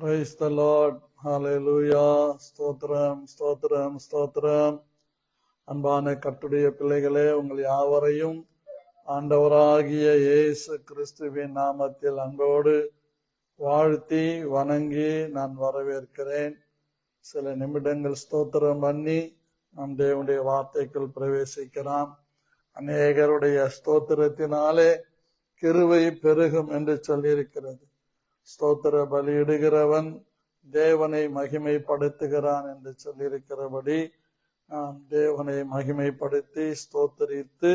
Praise the Lord. Hallelujah. ஸ்தோத்திரம் ஸ்தோத்திரம் ஸ்தோத்திரம். அன்பான கர்த்தருடைய பிள்ளைகளே, உங்கள் யாவரையும் ஆண்டவராகிய இயேசு கிறிஸ்துவின் நாமத்தில் அன்போடு வாழ்த்தி வணங்கி நான் வரவேற்கிறேன். சில நிமிடங்கள் ஸ்தோத்திரம் பண்ணி நம் தேவனுடைய வார்த்தைக்குள் பிரவேசிக்கலாம். அநேகருடைய ஸ்தோத்திரத்தினாலே கிருபை பெருகும் என்று சொல்லியிருக்கிறது. ஸ்தோத்திர பலியிடுகிறவன் தேவனை மகிமைப்படுத்துகிறான் என்று சொல்லியிருக்கிறபடி நாம் தேவனை மகிமைப்படுத்தி ஸ்தோத்தரித்து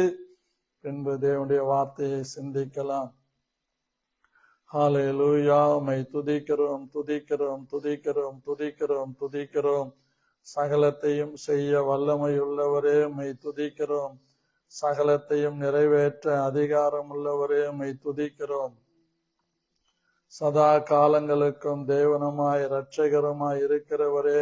பின்பு தேவனுடைய வார்த்தையை சிந்திக்கலாம். ஹல்லேலூயா. உம்மை துதிக்கிறோம் துதிக்கிறோம் துதிக்கிறோம் துதிக்கிறோம் துதிக்கிறோம். சகலத்தையும் செய்ய வல்லமையுள்ளவரே உம்மை துதிக்கிறோம். சகலத்தையும் நிறைவேற்ற அதிகாரம் உள்ளவரே உம்மை துதிக்கிறோம். சதா காலங்களுக்கும் தேவனுமாய் இரட்சகருமாய் இருக்கிறவரே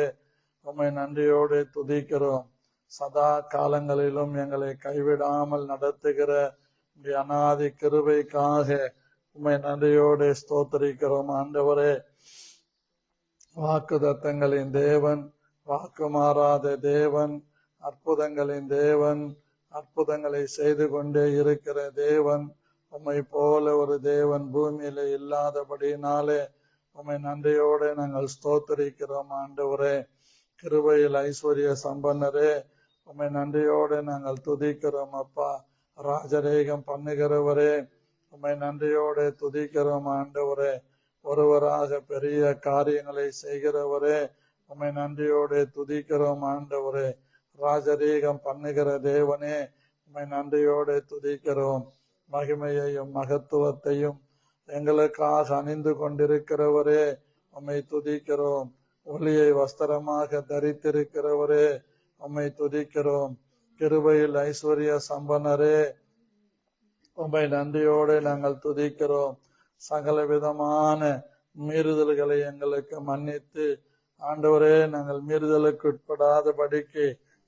உம்மை நன்றியோடு துதிக்கிறோம். சதா காலங்களிலும் எங்களை கைவிடாமல் நடத்துகிற அநாதி கிருபைக்காக உம்மை நன்றியோடு ஸ்தோத்தரிக்கிறோம். ஆண்டவரே, வாக்குத்தத்தங்களின் தேவன், வாக்கு மாறாத தேவன், அற்புதங்களின் தேவன், அற்புதங்களை செய்து கொண்டே இருக்கிற தேவன், உம்மை போல ஒரு தேவன் பூமியில இல்லாதபடினாலே உம்மை நன்றியோடு நாங்கள் ஸ்தோத்தரிக்கிறோம். ஆண்டவரே, கிருபையில் ஐஸ்வர்ய சம்பன்னரே, உம்மை நன்றியோடு நாங்கள் துதிக்கிறோம். அப்பா, ராஜரீகம் பண்ணுகிறவரே, உம்மை நன்றியோடு துதிக்கிறோம். ஆண்டவரே, ஒருவராக பெரிய காரியங்களை செய்கிறவரே, உம்மை நன்றியோடு துதிக்கிறோம். ஆண்டவரே, ராஜரீகம் பண்ணுகிற தேவனே, உம்மை நன்றியோடு துதிக்கிறோம். மகிமையையும் மகத்துவத்தையும் எங்களுக்காக அணிந்து கொண்டிருக்கிறவரே, உம்மை துதிக்கிறோம். ஒளியை வஸ்திரமாக தரித்திருக்கிறவரே, உம்மை துதிக்கிறோம். கிருபையில் ஐஸ்வர்ய சம்பன்னரே, உம்மை நன்றியோடு நாங்கள் துதிக்கிறோம். சகல விதமான மீறுதல்களை எங்களுக்கு மன்னித்து ஆண்டவரே, நாங்கள் மீறுதலுக்கு உட்படாதபடிக்கு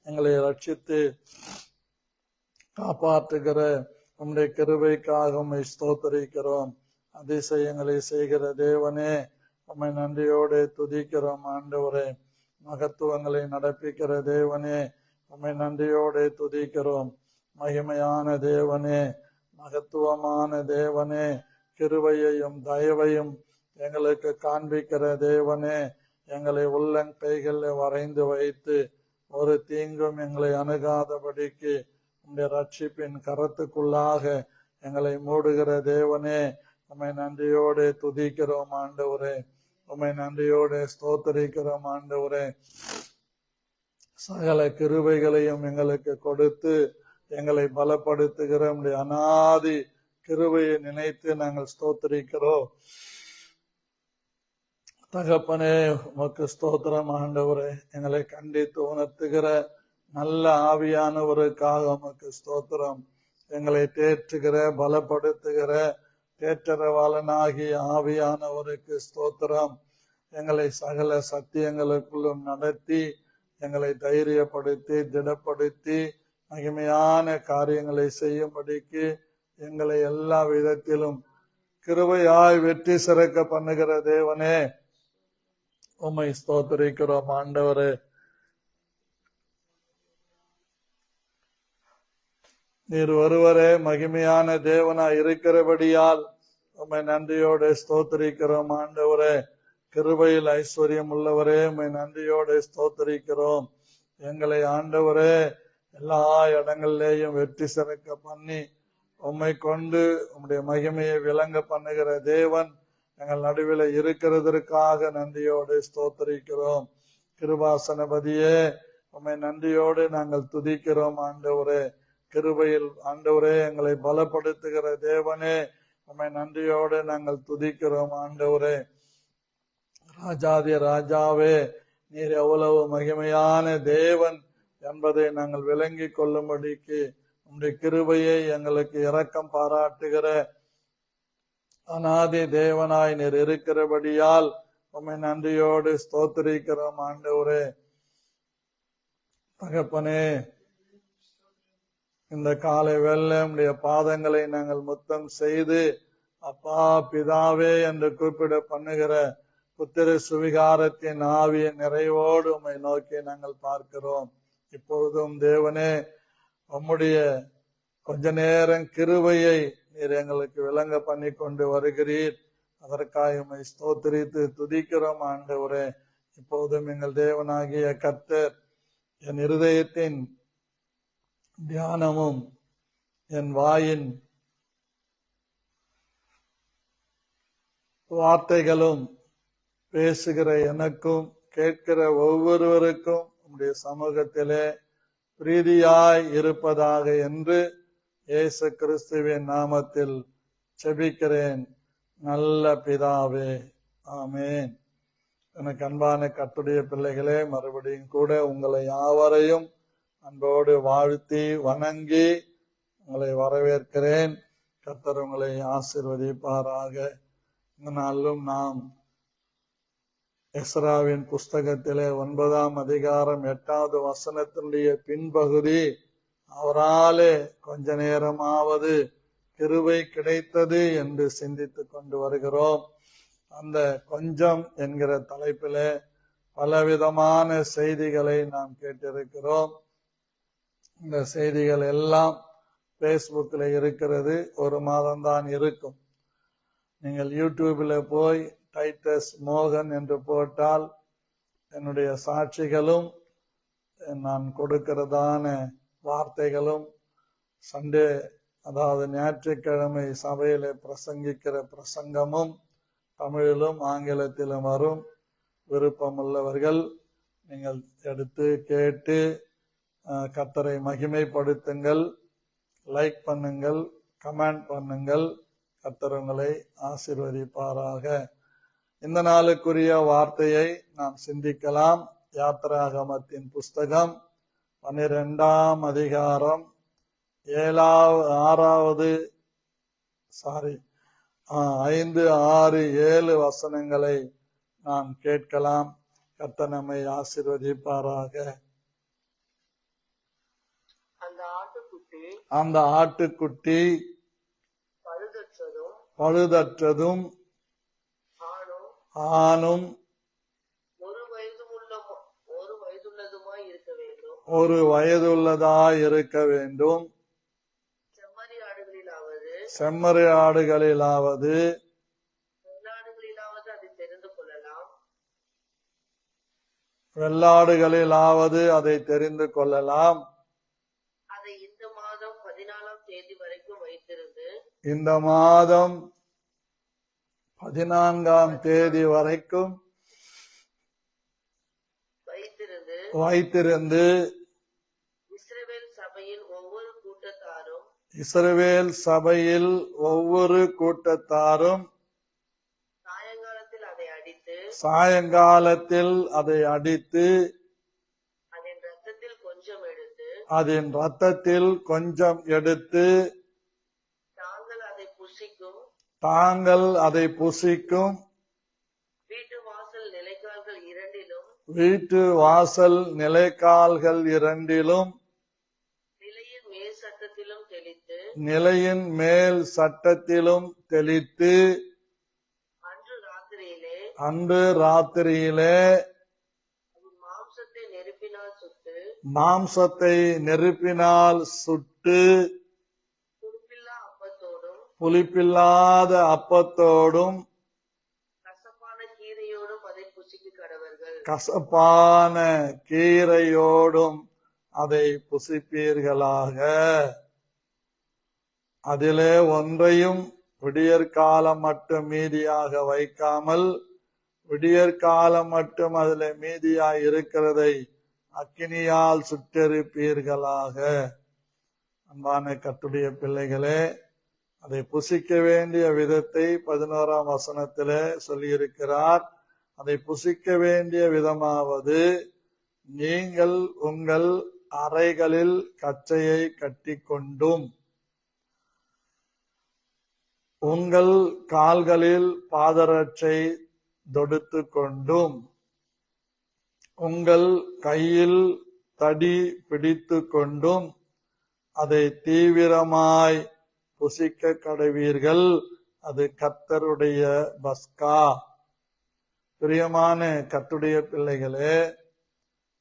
எங்களை ரட்சித்து காப்பாற்றுகிற உம்முடைய கிருபைக்காக உம்மை ஸ்தோத்தரிக்கிறோம். அதிசயங்களை செய்கிற தேவனே, உம்மை நன்றியோடு துதிக்கிறோம். ஆண்டவரே, மகத்துவங்களை நடப்பிக்கிற தேவனே, உம்மை நன்றியோடு துதிக்கிறோம். மகிமையான தேவனே, மகத்துவமான தேவனே, கிருபையையும் தயவையும் எங்களுக்கு காண்பிக்கிற தேவனே, எங்களை உள்ளங்கைகளில் வரைந்து வைத்து ஒரு தீங்கும் எங்களை அணுகாதபடிக்கு உம்முடைய ரட்சிப்பின் கரத்துக்குள்ளாக எங்களை மூடுகிற தேவனே, உம்மை நன்றியோடு துதிக்கிறோம். ஆண்டவரே, உம்மை நன்றியோடு ஸ்தோத்தரிக்கிறோம். ஆண்டவரே, சகல கிருபைகளையும் எங்களுக்கு கொடுத்து எங்களை பலப்படுத்துகிற உம்முடைய அநாதி கிருபையை நினைத்து நாங்கள் ஸ்தோத்தரிக்கிறோம். தகப்பனே, உமக்கு ஸ்தோத்திரம். ஆண்டவரே, எங்களை கண்டித்து உணர்த்துகிற நல்ல ஆவியானவருக்காக உமக்கு ஸ்தோத்திரம். எங்களை தேற்றுகிற பலப்படுத்துகிற தேற்றரவாளனாகிய ஆவியானவருக்கு ஸ்தோத்திரம். எங்களை சகல சத்தியங்களுக்குள்ளும் நடத்தி எங்களை தைரியப்படுத்தி திடப்படுத்தி மகிமையான காரியங்களை செய்யும்படிக்கு எங்களை எல்லா விதத்திலும் கிருபையாய் வெற்றி சிறக்க பண்ணுகிற தேவனே, உம்மை ஸ்தோத்தரிக்கிறோம். ஆண்டவரே, நீர் ஒருவரே மகிமையான தேவனாய் இருக்கிறபடியால் உம்மை நன்றியோடு ஸ்தோத்தரிக்கிறோம். ஆண்டவரே, கிருபையில் ஐஸ்வர்யம் உள்ளவரே, உம்மை நன்றியோடு ஸ்தோத்தரிக்கிறோம். எங்களை ஆண்டவரே எல்லா இடங்களிலேயும் வெற்றி சிறக்க பண்ணி உம்மை கொண்டு உம்முடைய மகிமையை விளங்க பண்ணுகிற தேவன் எங்கள் நடுவில் இருக்கிறதற்காக நன்றியோடு ஸ்தோத்தரிக்கிறோம். கிருபாசனபதியே, உம்மை நன்றியோடு நாங்கள் துதிக்கிறோம். ஆண்டவரே, கிருபையில் ஆண்டவரே எங்களை பலப்படுத்துகிற தேவனே, உம்மை நன்றியோடு நாங்கள் துதிக்கிறோம். ஆண்டவரே, ராஜாதி ராஜாவே, நீர் எவ்வளவு மகிமையான தேவன் என்பதை நாங்கள் விளங்கி கொள்ளும்படிக்கு உம்முடைய கிருபையை எங்களுக்கு இரக்கம் பாராட்டுகிற அநாதி தேவனாய் நீர் இருக்கிறபடியால் உம்மை நன்றியோடு ஸ்தோத்திரிக்கிறோம். ஆண்டவரே, தகப்பனே, இந்த காலை வேளை உம்முடைய பாதங்களை நாங்கள் முத்தம் செய்து அப்பா பிதாவே என்று கூப்பிட பண்ணுகிற புத்திர சுவிகாரத்தின் ஆவியின் நிறைவோடு உம்மை நோக்கி நாங்கள் பார்க்கிறோம். இப்பொழுதும் தேவனே, உம்முடைய கொஞ்ச நேரம் கிருபையை நீர் எங்களுக்கு விளங்க பண்ணி கொண்டு வருகிறீர். அதற்காக உம்மை ஸ்தோத்திரித்து துதிக்கிறோம் ஆண்டவரே. இப்போதும் எங்கள் தேவனாகிய கர்த்தர் என் இருதயத்தின் தியானமும் என் வாயின் வார்த்தைகளும் பேசுகிற எனக்கும் கேட்கிற ஒவ்வொருவருக்கும் உம்முடைய சமூகத்திலே பிரீதியாய் இருப்பதாக என்று இயேசு கிறிஸ்துவின் நாமத்தில் செபிக்கிறேன் நல்ல பிதாவே, ஆமேன். எனக்கு அன்பான கர்த்தருடைய பிள்ளைகளே, மறுபடியும் கூட உங்களை யாவரையும் அன்போடு வாழ்த்தி வணங்கி உங்களை வரவேற்கிறேன். கர்த்தர் உங்களை ஆசீர்வதிப்பாராக. இந்த நாளிலும் நாம் எஸ்ராவின் புஸ்தகத்திலே 9ஆம் அதிகாரம் 8வது வசனத்தினுடைய பின்பகுதி, அவராலே கொஞ்ச நேரமாவது கிருபை கிடைத்தது என்று சிந்தித்துக் கொண்டு வருகிறோம். அந்த கொஞ்சம் என்கிற தலைப்பிலே பலவிதமான செய்திகளை நாம் கேட்டிருக்கிறோம். இந்த செய்திகள் எல்லாம் பேஸ்புக்கில் இருக்கிறது. ஒரு மாதம்தான் இருக்கும். நீங்கள் யூடியூபில் போய் டைட்டஸ் மோகன் என்று போட்டால் என்னுடைய சாட்சிகளும் நான் கொடுக்கிறதான வார்த்தைகளும் சண்டே, அதாவது ஞாயிற்றுக்கிழமை சபையில பிரசங்கிக்கிற பிரசங்கமும் தமிழிலும் ஆங்கிலத்திலும் வரும். விருப்பமுள்ளவர்கள் நீங்கள் எடுத்து கேட்டு கர்த்தரை மகிமைப்படுத்துங்கள், லைக் பண்ணுங்கள், கமெண்ட் பண்ணுங்கள். கர்த்தர் உங்களை ஆசீர்வதிப்பாராக. இந்த நாளுக்குரிய வார்த்தையை நாம் சிந்திக்கலாம். யாத்திராகமத்தின் புஸ்தகம் 12ஆம் அதிகாரம் 5, 6, 7 வசனங்களை நாம் கேட்கலாம். கர்த்தர் நம்மை ஆசீர்வதிப்பாராக. அந்த ஆட்டுக்குட்டி பழுதற்றதும் ஆணும் ஒரு வயதுள்ளதாய் இருக்க வேண்டும். செம்மறி ஆடுகளிலாவது வெள்ளாடுகளிலாவது அதை தெரிந்து கொள்ளலாம். இந்த மாதம் 14ஆம் தேதி வரைக்கும் வைத்திருந்து இஸ்ரவேல் சபையில் ஒவ்வொரு கூட்டத்தாரும் சாயங்காலத்தில் அதை அடித்து அதன் இரத்தத்தில் கொஞ்சம் எடுத்து தாங்கள் அதை புசிக்கும் வீட்டு வாசல் நிலைக்கால்கள் இரண்டிலும் நிலையின் மேல் சட்டத்திலும் தெளித்து அன்று ராத்திரியிலே மாம்சத்தை நெருப்பினால் சுட்டு புளிப்பில்லாத அப்பத்தோடும் கசப்பான கீரையோடும் அதை புசிப்பீர்களாக. அதிலே ஒன்றையும் விடியற்காலம் மட்டும் மீதியாக வைக்காமல், விடியற்காலம் மட்டும் அதிலே மீதியாய் இருக்கிறதை அக்கினியால் சுட்டெரிப்பீர்களாக. அன்பான கர்த்தருடைய பிள்ளைகளே, அதை புசிக்க வேண்டிய விதத்தை 11ஆம் வசனத்திலே சொல்லியிருக்கிறார். அதை புசிக்க வேண்டிய விதமாவது, நீங்கள் உங்கள் அறைகளில் கச்சையை கட்டிக்கொண்டும் உங்கள் கால்களில் பாதரட்சை தொடுத்து கொண்டும் உங்கள் கையில் தடி பிடித்து கொண்டும் அதை தீவிரமாய் புசிக்க கடவீர்கள். அது கர்த்தருடைய பஸ்கா. பிரியமான கர்த்தருடைய பிள்ளைகளே,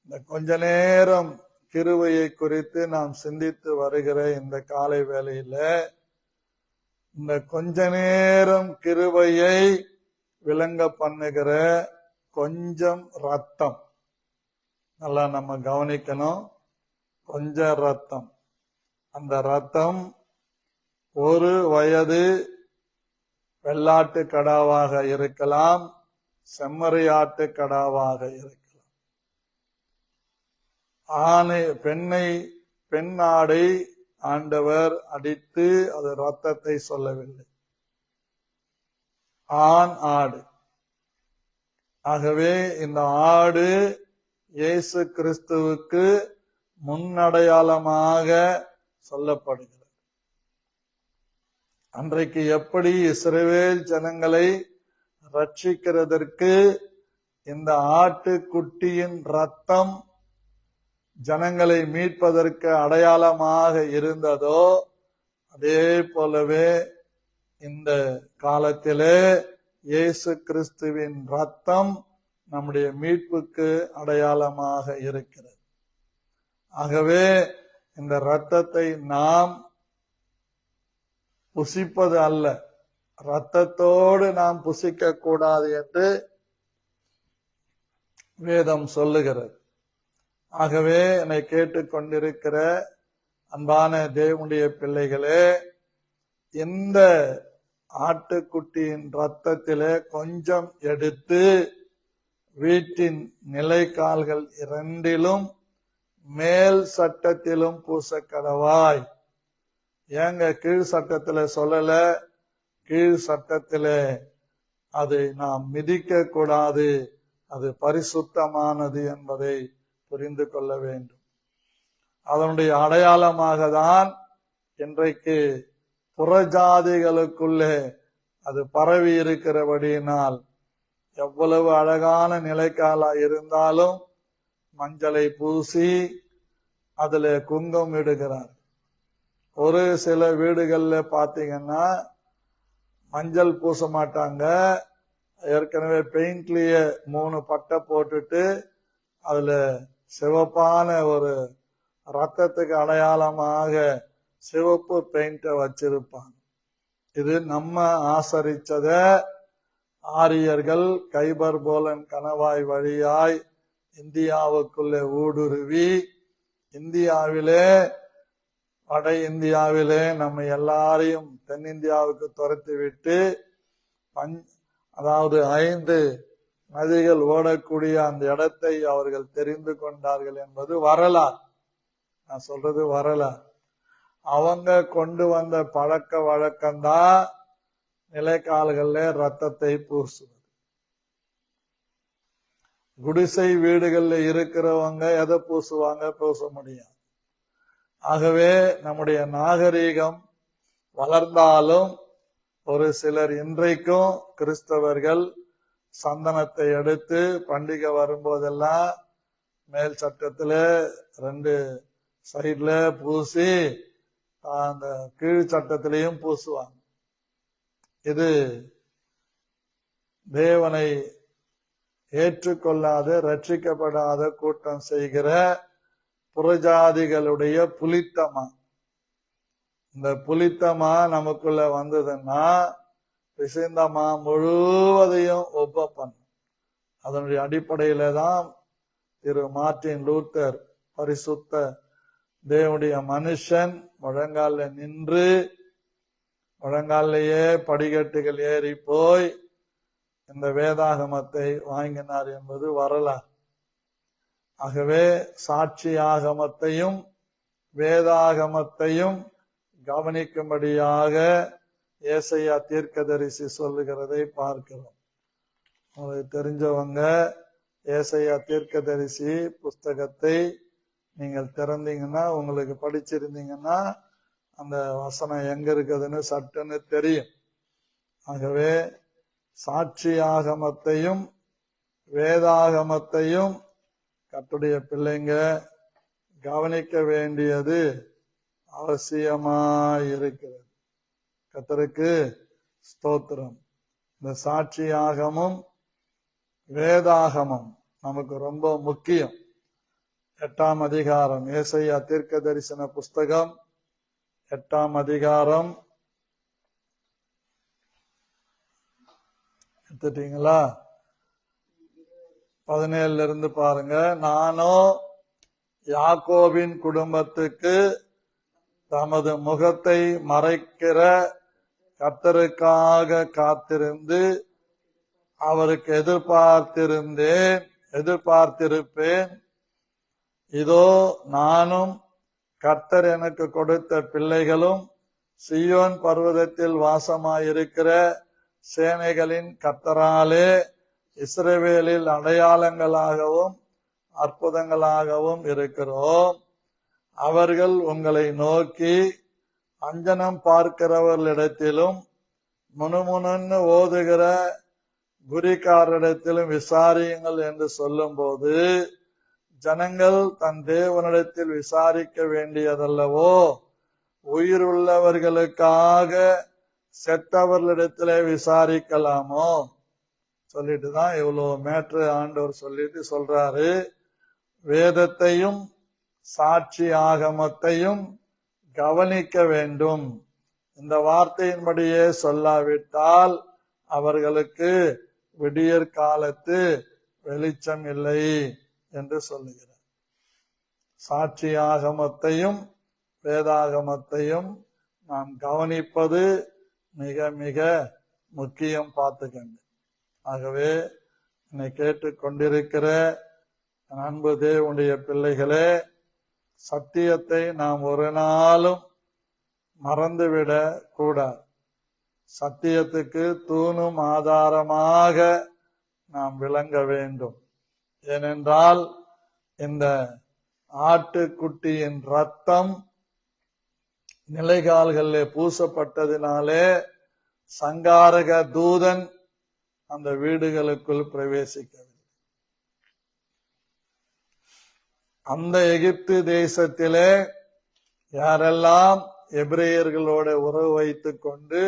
இந்த கொஞ்ச நேரம் கிருபையை குறித்து நாம் சிந்தித்து வருகிற இந்த காலை வேளையில இந்த கொஞ்ச நேரம் கிருபையை விளங்க பண்ணுகிற கொஞ்சம் ரத்தம் நல்லா நம்ம கவனிக்கணும். கொஞ்சம் ரத்தம், அந்த ரத்தம் ஒரு வயது வெள்ளாட்டு கடாவாக இருக்கலாம், செம்மறியாட்டு கடாவாக இருக்கலாம். பெண் ஆடை ஆண்டவர் அடித்து அது ரத்தத்தை சொல்லவில்லை, ஆண் ஆடு. ஆகவே இந்த ஆடு இயேசு கிறிஸ்துவுக்கு முன்னடையாளமாக சொல்லப்படுகிறது. அன்றைக்கு எப்படி இஸ்ரவேல் ஜனங்களை ரட்சிக்கிறதற்கு இந்த ஆட்டுக்குட்டியின் ரத்தம் ஜனங்களை மீட்பதற்கு அடையாளமாக இருந்ததோ, அதே போலவே இந்த காலத்திலே இயேசு கிறிஸ்துவின் ரத்தம் நம்முடைய மீட்புக்கு அடையாளமாக இருக்கிறது. ஆகவே இந்த ரத்தத்தை நாம் புசிப்பது அல்ல, ரத்தத்தோடு நாம் புசிக்க கூடாது என்று வேதம் சொல்லுகிறது. ஆகவே என்னை கேட்டுக்கொண்டிருக்கிற அன்பான தேவனுடைய பிள்ளைகளே, இந்த ஆட்டுக்குட்டியின் ரத்தத்திலே கொஞ்சம் எடுத்து வீட்டின் நிலைக்கால்கள் இரண்டிலும் மேல் சட்டத்திலும் பூசக்கடவாய். ஏங்க கீழ் சட்டத்தில சொல்லல? கீழ் சட்டத்திலே அதை நாம் மிதிக்க கூடாது, அது பரிசுத்தமானது என்பதை புரிந்து கொள்ள வேண்டும். அதனுடைய அடையாளமாக தான் இன்றைக்கு புறஜாதிகளுக்குள்ளே அது பரவி இருக்கிறபடியினால் எவ்வளவு அழகான நிலைக்காலா இருந்தாலும் மஞ்சளை பூசி அதுல குங்குமம் இடுகிறார். ஒரு சில வீடுகள்ல பாத்தீங்கன்னா மஞ்சள் பூச மாட்டாங்க, ஏற்கனவே பெயிண்ட்லயே 3 பட்டை போட்டுட்டு அதுல சிவப்பான ஒரு ரத்தத்துக்கு அடையாளமாக சிவப்பு பெயிண்ட வச்சிருப்பாங்க. இது நம்ம ஆசரிச்சத ஆரியர்கள் கைபர் போலன் கணவாய் வழியாய் இந்தியாவுக்குள்ளே ஊடுருவி இந்தியாவிலே வட இந்தியாவிலே நம்ம எல்லாரையும் தென்னிந்தியாவுக்கு துரத்தி விட்டு அதாவது 5 நதிகள் ஓடக்கூடிய அந்த இடத்தை அவர்கள் தெரிந்து கொண்டார்கள் என்பது வரலாறு. நான் சொல்றது வரலாறு. அவங்க கொண்டு வந்த பழக்க வழக்கம்தான் நிலைக்கால்கள்ல ரத்தத்தை பூசுவது. குடிசை வீடுகள்ல இருக்கிறவங்க எதை பூசுவாங்க? பூச முடியாது. ஆகவே நம்முடைய நாகரீகம் வளர்ந்தாலும் ஒரு சிலர் இன்றைக்கும் கிறிஸ்தவர்கள் சந்தனத்தை எடுத்து பண்டிகை வரும்போதெல்லாம் மேல் சட்டத்துல 2 சைட்ல பூசி அந்த கீழ் சட்டத்திலையும் பூசுவாங்க. இது தேவனை ஏற்றுக்கொள்ளாத ரட்சிக்கப்படாத கூட்டம் செய்கிற புறஜாதிகளுடைய புலித்தமா. இந்த புலித்தமா நமக்குள்ள வந்ததுன்னா பிசைந்தமா முழுவதையும் ஒப்ப பண்ணும். அதனுடைய அடிப்படையில தான் திரு மார்ட்டின் லூத்தர் பரிசுத்த தேவனுடைய மனுஷன் முழங்கால நின்று முழங்காலையே படிக்கட்டுகள் ஏறி போய் இந்த வேதாகமத்தை வாங்கினார் என்பது வரலாறு. ஆகவே சாட்சி ஆகமத்தையும் வேதாகமத்தையும் கவனிக்கும்படியாக ஏசாயா தீர்க்கதரிசி சொல்லுகிறதை பார்க்கிறோம். உங்களுக்கு தெரிஞ்சவங்க ஏசாயா தீர்க்கதரிசி புஸ்தகத்தை நீங்கள் திறந்தீங்கன்னா, உங்களுக்கு படிச்சிருந்தீங்கன்னா அந்த வசனம் எங்க இருக்குதுன்னு சட்டுன்னு தெரியும். ஆகவே சாட்சி ஆகமத்தையும் வேதாகமத்தையும் கர்த்தருடைய பிள்ளைங்க கவனிக்க வேண்டியது அவசியமாயிருக்கிறது. கர்த்தருக்கு ஸ்தோத்திரம். இந்த சாட்சி ஆகமும் வேதாகமம் நமக்கு ரொம்ப முக்கியம். 8ஆம் அதிகாரம், ஏசாயா தீர்க்க தரிசன புஸ்தகம் 8ஆம் அதிகாரம். எடுத்துட்டீங்களா? 17 இருந்து பாருங்க. நானோ யாக்கோபின் குடும்பத்துக்கு தமது முகத்தை மறைக்கிற கர்த்தருக்காக காத்திருந்து அவருக்கு எதிர்பார்த்திருப்பேன். இதோ நானும் கர்த்தர் எனக்கு கொடுத்த பிள்ளைகளும் சீயோன் பர்வதத்தில் வாசமாயிருக்கிற சேனைகளின் கர்த்தராலே இஸ்ரவேலில் அடையாளங்களாகவும் அற்புதங்களாகவும் இருக்கிறோம். அவர்கள் உங்களை நோக்கி அஞ்சனம் பார்க்கிறவர்களிடத்திலும் முணுமுணுன்னு ஓதுகிற குறிக்காரரிடத்திலும் விசாரியுங்கள் என்று சொல்லும் போது, ஜனங்கள் தன் தேவனிடத்தில் விசாரிக்க வேண்டியதல்லவோ? உயிர் உள்ளவர்களுக்காக செத்தவர்களிடத்திலே விசாரிக்கலாமோ? சொல்லிட்டுதான் இவ்வளவு மேட்ரு ஆண்டவர் சொல்றாரு. வேதத்தையும் சாட்சி ஆகமத்தையும் கவனிக்க வேண்டும். இந்த வார்த்தையின்படியே சொல்லாவிட்டால் அவர்களுக்கு விடியற் காலத்து வெளிச்சம் இல்லை என்று சொல்லுகிறார். சாட்சி ஆகமத்தையும் வேதாகமத்தையும் நாம் கவனிப்பது மிக மிக முக்கியம். பார்த்துக்கங்க. ஆகவே என்னை கேட்டுக்கொண்டிருக்கிற அன்பு தேவனுடைய பிள்ளைகளே, சத்தியத்தை நாம் ஒரு நாளும் மறந்துவிடக் கூடாது. சத்தியத்துக்கு தூணும் ஆதாரமாக நாம் விளங்க வேண்டும். ஏனென்றால் இந்த ஆட்டுக்குட்டியின் ரத்தம் நிலைகால்களிலே பூசப்பட்டதினாலே சங்காரக தூதன் அந்த வீடுகளுக்குள் பிரவேசிக்கவில்லை. அந்த எகிப்து தேசத்திலே யாரெல்லாம் எபிரேயர்களோட உறவு வைத்துக் கொண்டு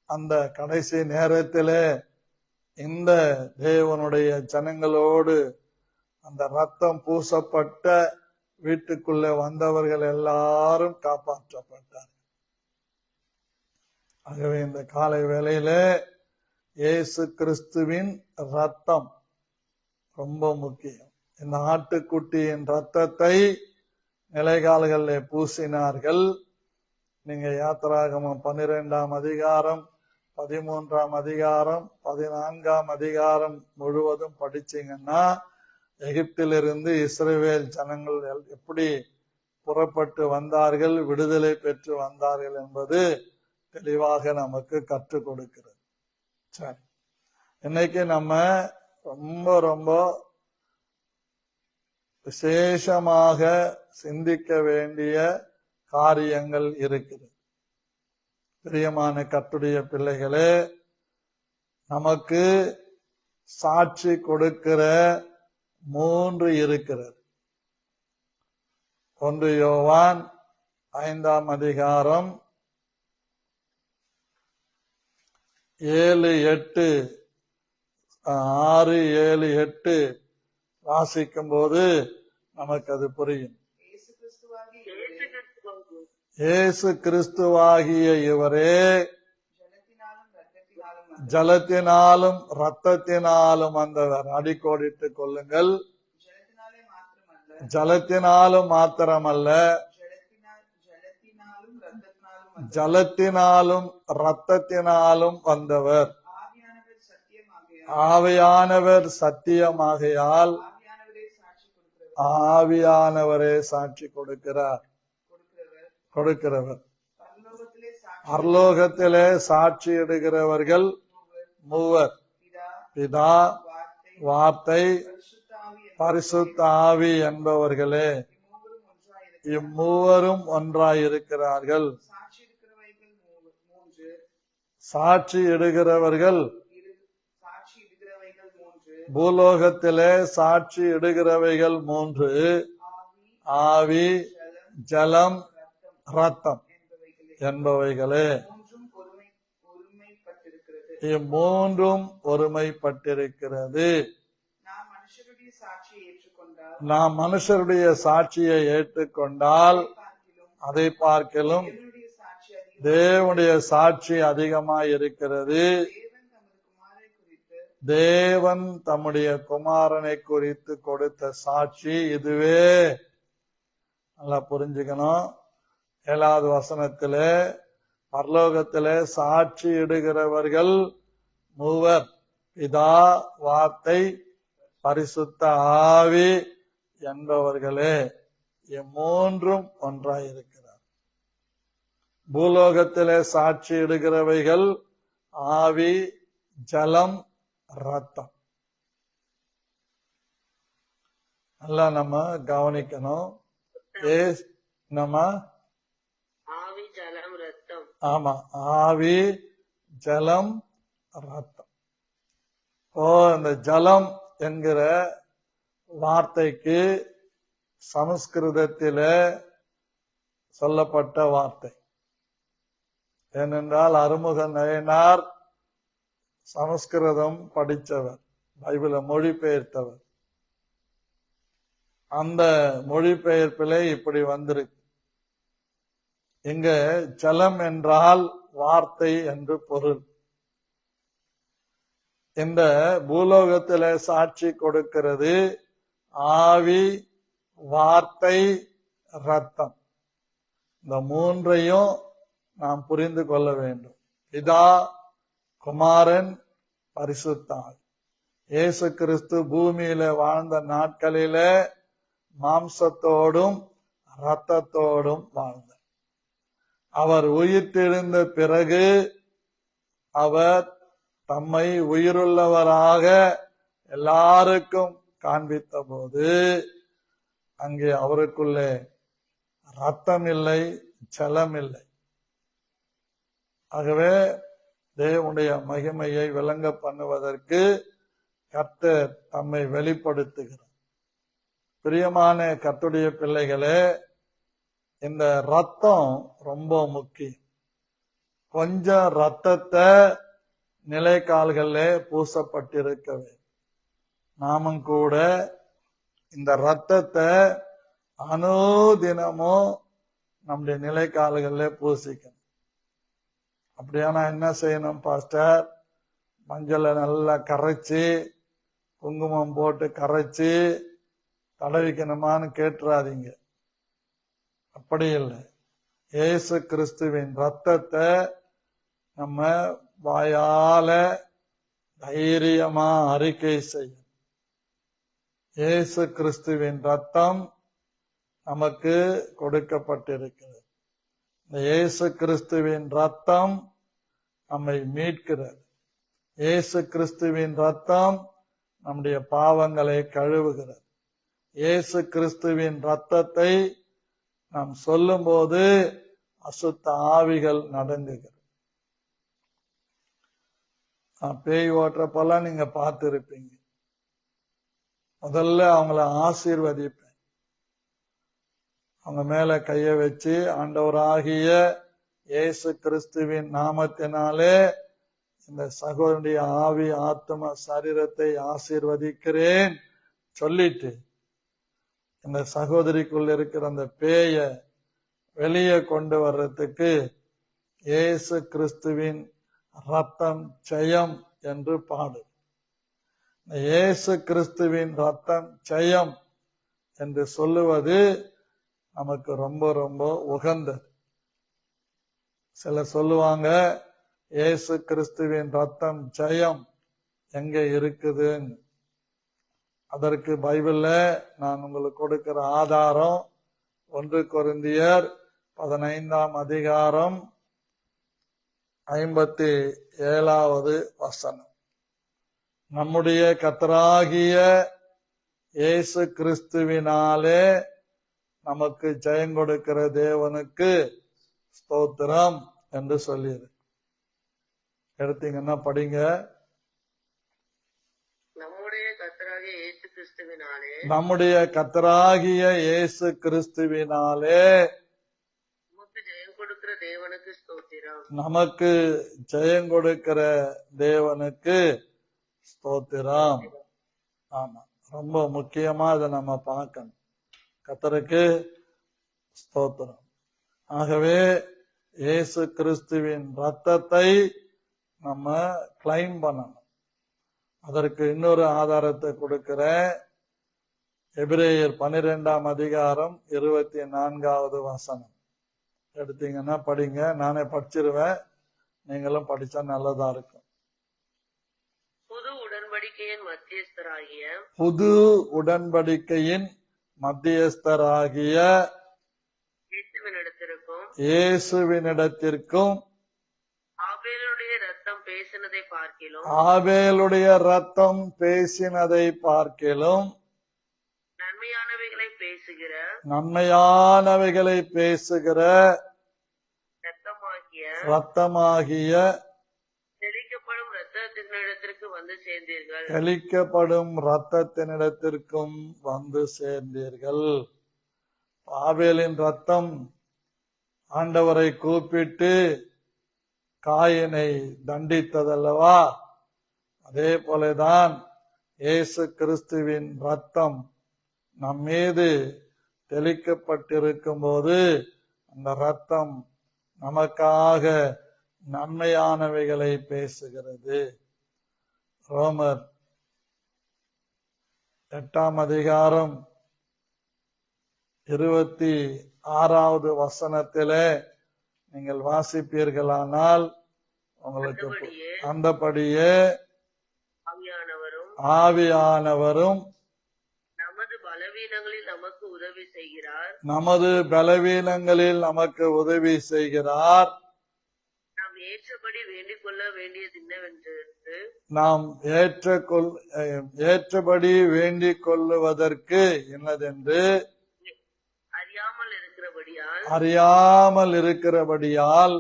அந்த கடைசி நேரத்திலே இந்த தேவனுடைய ஜனங்களோடு அந்த ரத்தம் பூசப்பட்ட வீட்டுக்குள்ளே வந்தவர்கள் எல்லாரும் காப்பாற்றப்பட்டார். ஆகவே இந்த காலை வேளையிலே இயேசு கிறிஸ்துவின் ரத்தம் ரொம்ப முக்கியம். இந்த ஆட்டுக்குட்டியின் ரத்தத்தை நிலைகால்களிலே பூசினார்கள். நீங்க யாத்திராகமம் 12ஆம் அதிகாரம், 13ஆம் அதிகாரம், 14ஆம் அதிகாரம் முழுவதும் படிச்சீங்கன்னா எகிப்திலிருந்து இஸ்ரவேல் ஜனங்கள் எப்படி புறப்பட்டு வந்தார்கள், விடுதலை பெற்று வந்தார்கள் என்பது தெளிவாக நமக்கு கற்றுக் கொடுக்கிறது. சரி, இன்னைக்கு நம்ம ரொம்ப ரொம்ப விசேஷமாக சிந்திக்க வேண்டிய காரியங்கள் இருக்கிறது. பிரியமான கர்த்தருடைய பிள்ளைகளே, நமக்கு சாட்சி கொடுக்கிற 3 இருக்கிறது. 1 யோவான் 5ஆம் அதிகாரம் 7-8 6, 7, 8 வாசிக்கும் போது நமக்கு அது புரியும். இயேசு கிறிஸ்துவாகிய இவரே ஜலத்தினாலும் இரத்தத்தினாலும் வந்தவர். அடிக்கோடிட்டுக் கொள்ளுங்கள். ஜலத்தினாலும் மாத்திரமல்ல, ஜலத்தினாலும் இரத்தத்தினாலும் வந்தவர். ஆவியானவர் சத்தியமாகையால் ஆவியானவரே சாட்சி கொடுக்கிறவர். பரலோகத்திலே சாட்சியிடுகிறவர்கள் 3: பிதா, வார்த்தை, பரிசுத்த ஆவி என்பவர்களே. இம்மூவரும் ஒன்றாயிருக்கிறார்கள். சாட்சி இடுகிறவர்கள் பூலோகத்திலே சாட்சி இடுகிறவைகள் 3: ஆவி, ஜலம், ரத்தம் என்பவைகளே. இம்மூன்றும் ஒருமைப்பட்டிருக்கிறது. நாம் மனுஷருடைய சாட்சியை ஏற்றுக்கொண்டால் அதை பார்க்கிலும் தேவனுடைய சாட்சி அதிகமாய் இருக்கிறது. தேவன் தம்முடைய குமாரனை குறித்து கொடுத்த சாட்சி இதுவே. நல்லா புரிஞ்சுக்கணும். 7வது வசனத்திலே பரலோகத்திலே சாட்சி இடுகிறவர்கள் மூவர், பிதா, வார்த்தை, பரிசுத்த ஆவி என்பவர்களே. இம்மூன்றும் ஒன்றாயிருக்கிறார். பூலோகத்திலே சாட்சி இடுகிறவைகள் ஆவி, ஜலம், ரத்தம். நல்லா நம்ம கவனிக்கணும். நம்ம ஆவி, ஜலம், ரத்தம். ஆமா, ஆவி, ஜலம், ரத்தம். இந்த ஜலம் என்கிற வார்த்தைக்கு சமஸ்கிருதத்தில சொல்லப்பட்ட வார்த்தை. ஏனென்றால் அருமுக நயனார் சமஸ்கிருதம் படித்தவர், பைபிளை மொழிபெயர்த்தவர். அந்த மொழிபெயர்ப்பிலே இப்படி வந்திருக்கு. இங்க ஜலம் என்றால் வார்த்தை என்று பொருள். இந்த பூலோகத்திலே சாட்சி கொடுக்கிறது ஆவி, வார்த்தை, ரத்தம். இந்த மூன்றையும் நாம் புரிந்து கொள்ள வேண்டும். பிதா, குமாரன், பரிசுத்த ஆவி. இயேசு கிறிஸ்து பூமியில வாழ்ந்த நாட்களிலே மாம்சத்தோடும் இரத்தத்தோடும் வாழ்ந்தார். அவர் உயிர்த்தெழுந்த பிறகு அவர் தம்மை உயிருள்ளவராக எல்லாருக்கும் காண்பித்த போது அங்கே அவருக்குள்ளே ரத்தம் இல்லை, ஜலம் இல்லை. ஆகவே தேவனுடைய மகிமையை விளங்க பண்ணுவதற்கு கர்த்தர் தம்மை வெளிப்படுத்துகிறார். பிரியமான கர்த்தருடைய பிள்ளைகளே, இந்த ரத்தம் ரொம்ப முக்கியம். கொஞ்சம் ரத்தத்தை நிலைக்கால்கள பூசப்பட்டிருக்க வேண்டும். நாமும் கூட இந்த ரத்தத்தை அனுதினமும் நம்முடைய நிலைக்கால்கள பூசிக்கணும். அப்படியானா என்ன செய்யணும் பாஸ்டர்? மஞ்சளை நல்லா கரைச்சி, குங்குமம் போட்டு கரைச்சி தடவிக்கணுமான்னு கேட்டுறாதீங்க. அப்படி இல்லை. இயேசு கிறிஸ்துவின் ரத்தத்தை நம்ம வாயால தைரியமா அறிக்கை செய்யும். இயேசு கிறிஸ்துவின் ரத்தம் நமக்கு கொடுக்கப்பட்டிருக்கிறது. இந்த இயேசு கிறிஸ்துவின் ரத்தம் நம்மை மீட்கிறது. இயேசு கிறிஸ்துவின் ரத்தம் நம்முடைய பாவங்களை கழுவுகிறது. இயேசு கிறிஸ்துவின் ரத்தத்தை நாம் சொல்லும் போது அசுத்த ஆவிகள் நடுங்குகிறது. பேய் ஓட்டுறப்பெல்லாம் நீங்க பார்த்திருப்பீங்க. முதல்ல அவங்கள ஆசீர்வதிப்பேன். அவங்க மேல கைய வச்சு, ஆண்டவராகிய இயேசு கிறிஸ்துவின் நாமத்தினாலே இந்த சகோதரனுடைய ஆவி, ஆத்ம, சரீரத்தை ஆசீர்வதிக்கிறேன் சொல்லிட்டு இந்த சகோதரிக்குள்ள இருக்கிற அந்த பேய வெளியே கொண்டு வர்றதுக்கு இயேசு கிறிஸ்துவின் ரத்தம் ஜெயம் என்று பாடு. இயேசு கிறிஸ்துவின் ரத்தம் ஜெயம் என்று சொல்லுவது நமக்கு ரொம்ப ரொம்ப உகந்தது. சிலர் சொல்லுவாங்க, இயேசு கிறிஸ்துவின் ரத்தம் ஜெயம் எங்க இருக்குதுன்னு. அதற்கு பைபிள்ல நான் உங்களுக்கு கொடுக்கிற ஆதாரம் 1 கொரிந்தியர் 15ஆம் அதிகாரம் 57வது வசனம். நம்முடைய கர்த்தராகிய இயேசு கிறிஸ்துவினாலே நமக்கு ஜெயம் கொடுக்கிற தேவனுக்கு ஸ்தோத்திரம் என்று சொல்லியது. எடுத்தீங்கன்னா படிங்க. நம்முடைய கர்த்தராகிய இயேசு கிறிஸ்துவினாலே நமக்கு ஜெயம் கொடுக்கிற தேவனுக்கு ஸ்தோத்திரம். நமக்கு ஜெயம் கொடுக்கிற தேவனுக்கு ஸ்தோத்திரம். ஆமா, ரொம்ப முக்கியமா இதை நம்ம பார்க்கணும். கர்த்தருக்கு ஸ்தோத்திரம். ஆகவே இயேசு கிறிஸ்துவின் ரத்தத்தை நம்ம கிளைம் பண்ணணும். அதற்கு இன்னொரு ஆதாரத்தை கொடுக்கிறேன். எபிரேயர் 12ஆம் அதிகாரம் 24வது வசனம் எடுத்தீங்கன்னா படிங்க. நானே படிச்சிருவேன், நீங்களும் படிச்சா நல்லதா இருக்கும். புது உடன்படிக்கையின் மத்தியஸ்தராகிய புது உடன்படிக்கையின் மத்தியஸ்தராகிய இயேசுவினிடத்திற்கும் ஆபேலுடைய ரத்தம் பேசினதை பார்க்கிலும் ஆபேலுடைய ரத்தம் பேசினதை பார்க்கிலும் நன்மையானவைகளை பேசுகிற ரத்தமாகிய தெளிக்கப்படும் ரத்தத்தினிடத்திற்கு வந்து சேர்ந்தீர்கள். தெளிக்கப்படும் ரத்தத்தினிடத்திற்கும் வந்து சேர்ந்தீர்கள். ஆபேலின் ரத்தம் ஆண்டவரை கூப்பிட்டு காயினை தண்டித்ததல்லவா? அதே போலதான் இயேசு கிறிஸ்துவின் ரத்தம் நம் மீது தெளிக்கப்பட்டிருக்கும் போது அந்த ரத்தம் நமக்காக நன்மையானவைகளை பேசுகிறது. ரோமர் 8ஆம் அதிகாரம் 26வது வசனத்திலே நீங்கள் வாசிப்பீர்களானால் உங்களுக்கு அந்தபடியே ஆவியானவரும் நமது பலவீனங்களில் நமக்கு உதவி செய்கிறார். நமது பலவீனங்களில் நமக்கு உதவி செய்கிறார். நாம் ஏற்றபடி வேண்டிக் கொள்ள வேண்டியது என்னவென்று நாம் ஏற்றபடி வேண்டிக் கொள்ளுவதற்கு என்னதென்று அறியாமல் இருக்கிறபடியால்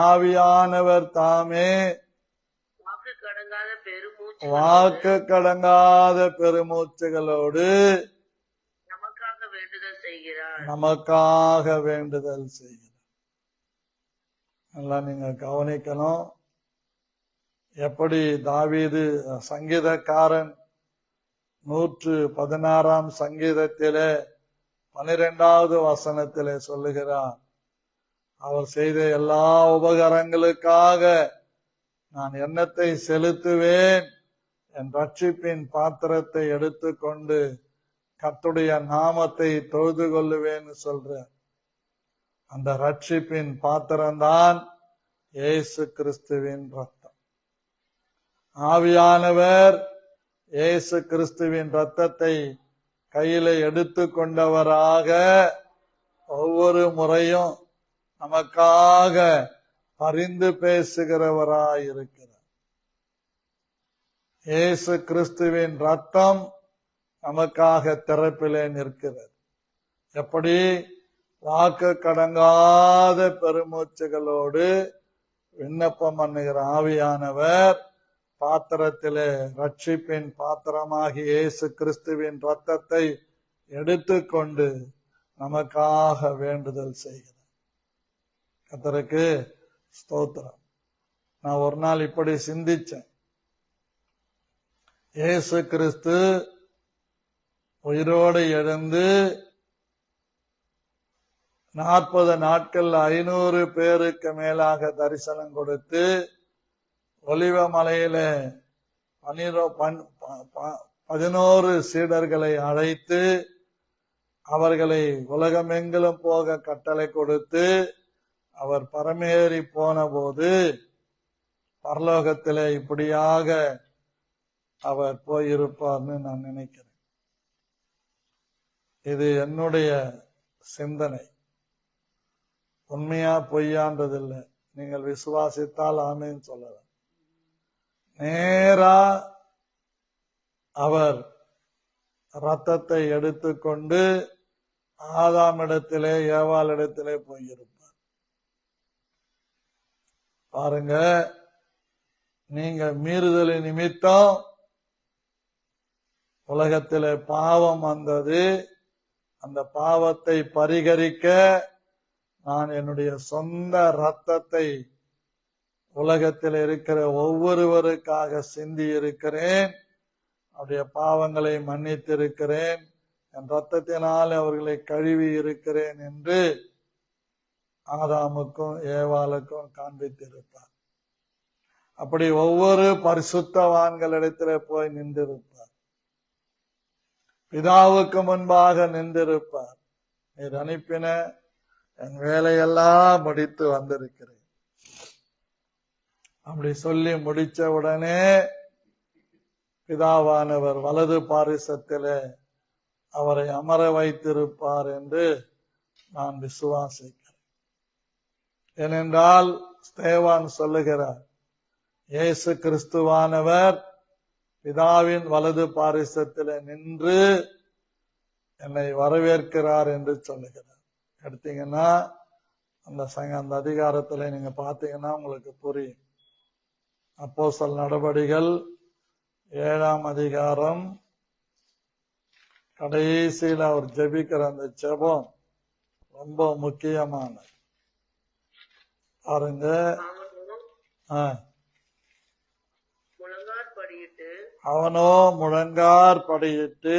ஆவியானவர் தாமே வாக்கு கடங்காத பெருமூச்சுகளோடு நமக்காக வேண்டுதல் செய்கிறார். நல்லா நீங்க கவனிக்கணும். எப்படி தாவீது சங்கீதக்காரன் 116ஆம் சங்கீதத்திலே 12வது வசனத்திலே சொல்லுகிறார், அவர் செய்த எல்லா உபகாரங்களுக்காக நான் எண்ணத்தை செலுத்துவேன், என் ரட்சிப்பின் பாத்திரத்தை எடுத்துக்கொண்டு கர்த்தருடைய நாமத்தை தொழுது கொள்ளுவேன்னு சொல்ற அந்த ரட்சிப்பின் பாத்திரம்தான் இயேசு கிறிஸ்துவின் ரத்தம். ஆவியானவர் இயேசு கிறிஸ்துவின் ரத்தத்தை கையில எடுத்துக்கொண்டவராக ஒவ்வொரு முறையும் நமக்காக பரிந்து பேசுகிறவராயிருக்கிறார். இயேசு கிறிஸ்துவின் ரத்தம் நமக்காக திறப்பிலே நிற்கிறது. எப்படி வாக்கு கடங்காத பெருமூச்சுகளோடு விண்ணப்பம் பண்ணுகிற ஆவியானவர் பாத்திரத்திலே ரட்சிப்பின் பாத்திரமாகி இயேசு கிறிஸ்துவின் ரத்தத்தை எடுத்துக்கொண்டு நமக்காக வேண்டுதல் செய்கிறார். கர்த்தருக்கு ஸ்தோத்திரம். நான் ஒரு நாள் இப்படி சிந்திச்சேன். இயேசு கிறிஸ்து உயிரோடு எழுந்து 40 நாட்கள் 500 பேருக்கு மேலாக தரிசனம் கொடுத்து ஒலிவ மலையில 11 சீடர்களை அழைத்து அவர்களை உலகமெங்கிலும் போக கட்டளை கொடுத்து அவர் பரமேறி போன போது பரலோகத்திலே இப்படியாக அவர் போயிருப்பார்னு நான் நினைக்கிறேன். இது என்னுடைய சிந்தனை. உண்மையா பொய்யான்றதில்லை. நீங்கள் விசுவாசித்தால் ஆமேன்னு சொல்லலாம். நேரா அவர் ரத்தத்தை எடுத்துக்கொண்டு ஆதாமிடத்திலே ஏவாளிடத்திலே போயிருப்பார். பாருங்க, நீங்க மீறுதலின் நிமித்தம் உலகத்திலே பாவம் வந்தது. அந்த பாவத்தை பரிகரிக்க நான் என்னுடைய சொந்த ரத்தத்தை உலகத்தில் இருக்கிற ஒவ்வொருவருக்காக சிந்தி இருக்கிறேன், அவருடைய பாவங்களை மன்னித்திருக்கிறேன், என் ரத்தத்தினால் அவர்களை கழுவி இருக்கிறேன் என்று ஆதாமுக்கும் ஏவாளுக்கும் காண்பித்திருப்பார். அப்படி ஒவ்வொரு பரிசுத்தவான்களிடத்திலே போய் நின்றிருப்பார், பிதாவுக்கு முன்பாக நின்றிருப்பார். நீர் அனுப்பின என் வேலையெல்லாம் முடித்து வந்திருக்கிறேன் அப்படி சொல்லி முடிச்ச உடனே பிதாவானவர் வலது பாரிசத்திலே அவரை அமர வைத்திருப்பார் என்று நான் விசுவாசிக்கிறேன். ஏனென்றால் ஸ்தேவான் சொல்லுகிறார், இயேசு கிறிஸ்துவானவர் பிதாவின் வலது பாரிசத்திலே நின்று என்னை வரவேற்கிறார் என்று சொல்லுகிறார். எடுத்தீங்கன்னா அந்த அதிகாரத்துல நீங்க பாத்தீங்கன்னா உங்களுக்கு புரியும். அப்போஸ்தலர் நடபடிகள் 7ஆம் அதிகாரம் கடைசியில அவர் ஜெபிக்கிற அந்த ஜெபம் ரொம்ப முக்கியமானது. பாருங்க, அவனோ முழங்கார் படியிட்டு,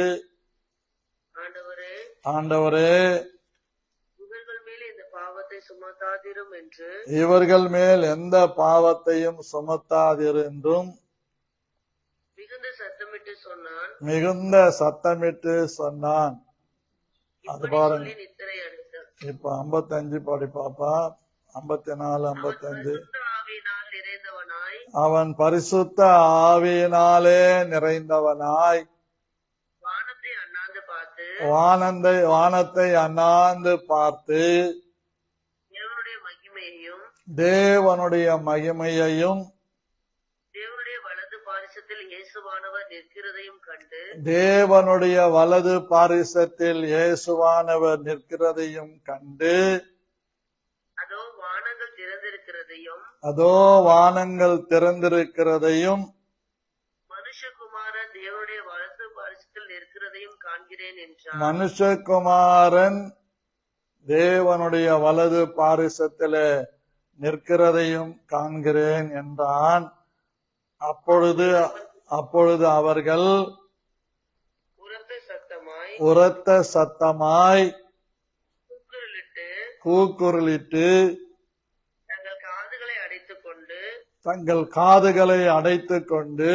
ஆண்டவரே இவர்கள் மேல் எந்த பாவத்தையும் சுமத்தாதிருந்தும் மிகுந்த சத்தமிட்டு சொன்னான். அது பாருங்க, இப்ப 55 படி பாப்பா, 54, 55. அவன் பரிசுத்த ஆவியினாலே நிறைந்தவனாய் வானத்தை அண்ணாந்து பார்த்து தேவனுடைய மகிமையையும் தேவனுடைய வலது பாரிசத்தில் இயேசுவானவர் நிற்கிறதையும் கண்டு அதோ வானங்கள் திறந்திருக்கிறதையும் மனுஷகுமாரன் தேவனுடைய வலது பாரிசத்திலே நிற்கிறதையும் காண்கிறேன் என்றான். அப்பொழுது அவர்கள் உரத்த சத்தமாய் கூக்குரலிட்டு தங்கள் காதுகளை அடைத்துக் கொண்டு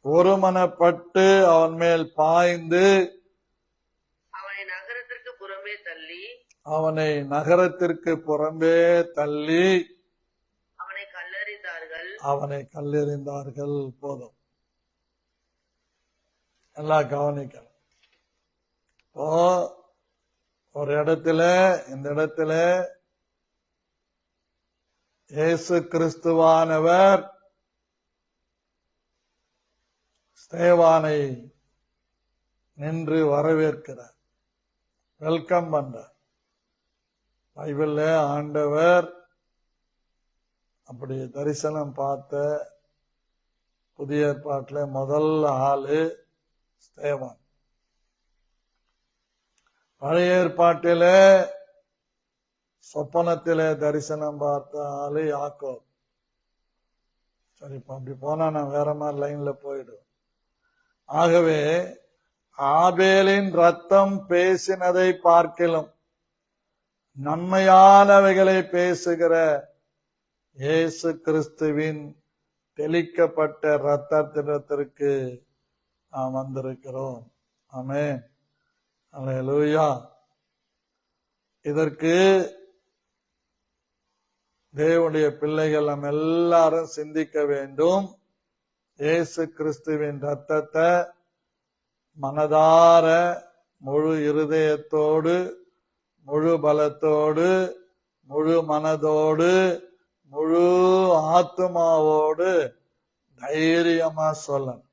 ஒருமனப்பட்டு அவன் மேல் பாய்ந்து அவனை நகரத்திற்கு புறம்பே தள்ளி அவனை கல்லெறிந்தார்கள். போதும், எல்லாம் கவனிக்கணும். ஒரு இடத்துல, இந்த இடத்துல இயேசு கிறிஸ்துவானவர் ஸ்தேவானை நின்று வரவேற்கிறார், வெல்கம் பண்றார். பைபிள்ல ஆண்டவர் அப்படி தரிசனம் பார்த்த புதிய ஏற்பாட்டுல முதல் ஆளு ஸ்தேவான். பழைய ஏற்பாட்டில சொப்பனத்திலே தரிசனம் பார்த்த ஆளு யாக்கோப். சரி, இப்ப அப்படி போனா நான் வேற மாதிரி லைன்ல போயிடுவேன். ஆகவே ஆபேலின் ரத்தம் பேசினதை பார்க்கிலும் நன்மையானவைகளை பேசுகிற இயேசு கிறிஸ்துவின் தெளிக்கப்பட்ட ரத்தத்திற்கு நாம் வந்திருக்கிறோம். ஆமென், அல்லேலூயா. இதற்கு தேவனுடைய பிள்ளைகள் நம்ம எல்லாரும் சிந்திக்க வேண்டும். இயேசு கிறிஸ்துவின் ரத்தத்தை மனதார முழு இருதயத்தோடு, முழு பலத்தோடு, முழு மனதோடு, முழு ஆத்மாவோடு தைரியமா சொல்லணும்.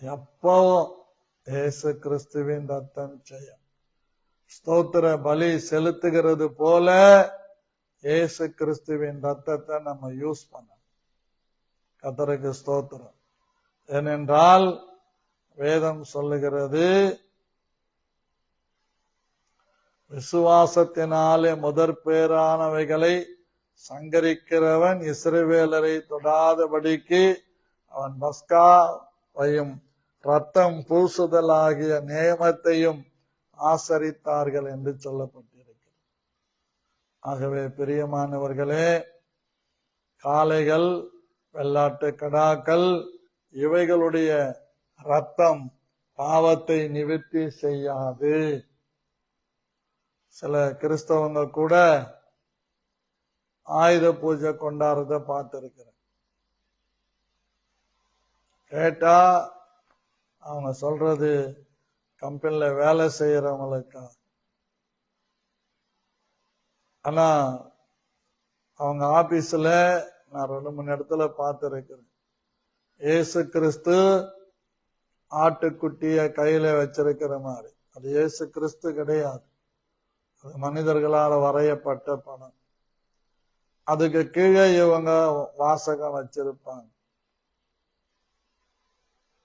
எப்பவும் இயேசு கிறிஸ்துவின் ரத்தம் செய்யும். ஸ்தோத்திர பலி செலுத்துகிறது போல இயேசு கிறிஸ்துவின் ரத்தத்தை நம்ம யூஸ் பண்ணணும். கர்த்தருக்கு ஸ்தோத்திரம். ஏனென்றால் வேதம் சொல்லுகிறது, விசுவாசத்தினாலே முதற் பேரானவைகளை சங்கரிக்கிறவன் இஸ்ரவேலரை தொடாதபடிக்கு அவன் பஸ்காவையும் ரத்தம் பூசுதலாகிய நியமத்தையும் ஆசரித்தார்கள் என்று சொல்லப்பட்டிருக்கிறது. ஆகவே பிரியமானவர்களே, காளைகள், வெள்ளாட்டு கடாக்கள் இவைகளுடைய ரத்தம் பாவத்தை நிவர்த்தி செய்யாது. சில கிறிஸ்தவங்க கூட ஆயுத பூஜை கொண்டாடுறத பார்த்திருக்கிறேன். கேட்டா அவங்க சொல்றது கம்பெனில வேலை செய்யறவங்களுக்கா. ஆனா அவங்க ஆபீஸ்ல நான் 2-3 இடத்துல பார்த்திருக்கிறேன். இயேசு கிறிஸ்து ஆட்டுக்குட்டிய கையில வச்சிருக்கிற மாதிரி. அது இயேசு கிறிஸ்து கிடையாது, அது மனிதர்களால் வரையப்பட்ட படம். அதுக்கு கீழே இவங்க வாசகம் வச்சிருப்பாங்க,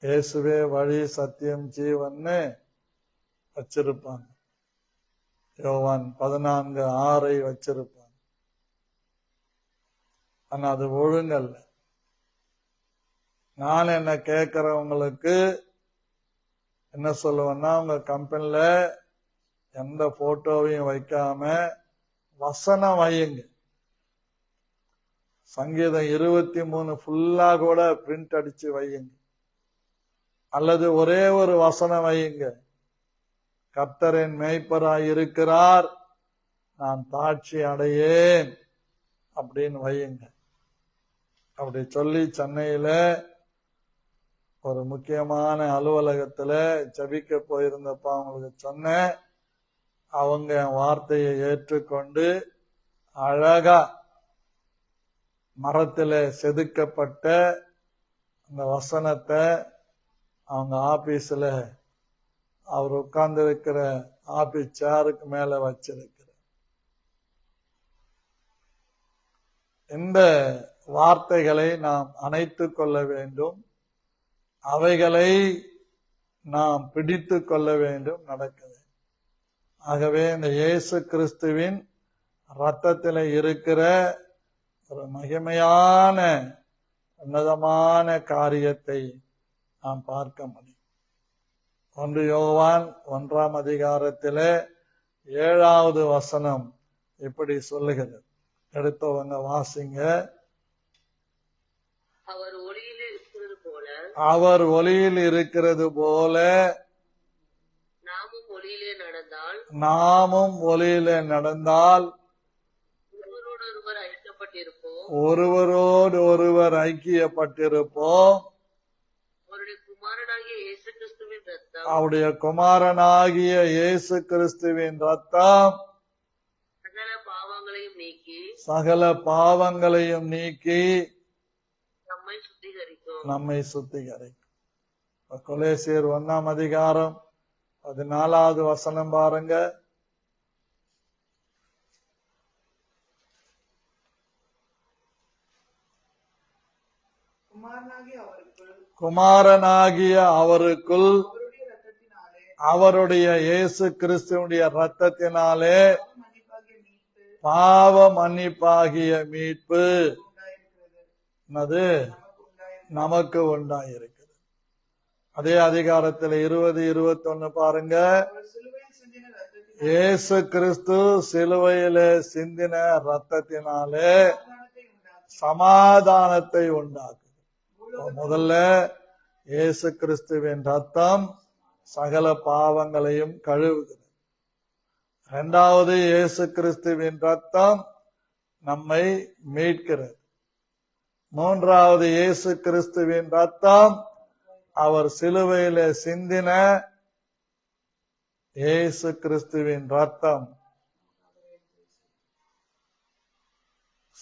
இயேசுவே வழி சத்தியம் ஜீவன்னு வச்சிருப்பாங்க. யோவான் 14:6 வச்சிருப்பாங்க. ஆனா அது ஒழுங்கல்ல. நான் என்ன கேட்கிறவங்களுக்கு என்ன சொல்லுவேன்னா, உங்க கம்பெனில எந்த போட்டோவையும் வைக்காம வசனம் வையுங்க. சங்கீதம் 23 ஃபுல்லா கூட பிரிண்ட் அடிச்சு வையுங்க, அல்லது ஒரே ஒரு வசனம் வையுங்க. கர்த்தரின் மேய்ப்பராய் இருக்கிறார், நான் தாட்சி அடையேன் அப்படின்னு வையுங்க. அப்படி சொல்லி சென்னையில ஒரு முக்கியமான அலுவலகத்துல ஜபிக்க போயிருந்தப்ப அவங்களுக்கு சொன்னேன். அவங்க வார்த்தையை ஏற்றுக்கொண்டு அழகா மரத்துல செதுக்கப்பட்ட அந்த வசனத்தை அவங்க ஆபீஸ்ல அவர் உட்கார்ந்து இருக்கிற ஆபீஸ் சேருக்கு மேல வச்சிருக்கிற. இந்த வார்த்தைகளை நாம் அணைத்துக் கொள்ள வேண்டும், அவைகளை நாம் பிடித்து கொள்ள வேண்டும், நடக்க வேண்டும். ஆகவே இந்த இயேசு கிறிஸ்துவின் ரத்தத்தில் இருக்கிற ஒரு மகிமையான உன்னதமான காரியத்தை நாம் பார்க்க முடியும். 1 யோவான் 1 7வது வசனம் இப்படி சொல்லுகிறது. எடுத்தவங்க வாசிங்க. அவர் ஒளியில் இருக்கிறது போல நாமும் ஒளியிலே நடந்தால் ஒருவரோடு ஒருவர் ஐக்கியப்பட்டிருப்போம். அவருடைய குமாரனாகிய இயேசு கிறிஸ்துவின் ரத்தம் சகல பாவங்களையும் நீக்கி நம்மை சுத்திகரிக்கும். கொலேசியர் 1:14 வசனம் பாருங்க. குமாரனாகிய அவருக்குள் அவருடைய இயேசு கிறிஸ்துவினுடைய ரத்தத்தினாலே பாவ மன்னிப்பாகிய மீட்பு நமக்கு உண்டாயிருக்கிறது. அதே அதிகாரத்தில் 20-21 பாருங்க. இயேசு கிறிஸ்து சிலுவையிலே சிந்தின ரத்தத்தினாலே சமாதானத்தை உண்டாக்குது. முதல்ல இயேசு கிறிஸ்துவின் ரத்தம் சகல பாவங்களையும் கழுவுகிறது. 2வது இயேசு கிறிஸ்துவின் ரத்தம் நம்மை மீட்கிறது. 3வது இயேசு கிறிஸ்துவின் ரத்தம் அவர் சிலுவையிலே சிந்தின இயேசு கிறிஸ்துவின் ரத்தம்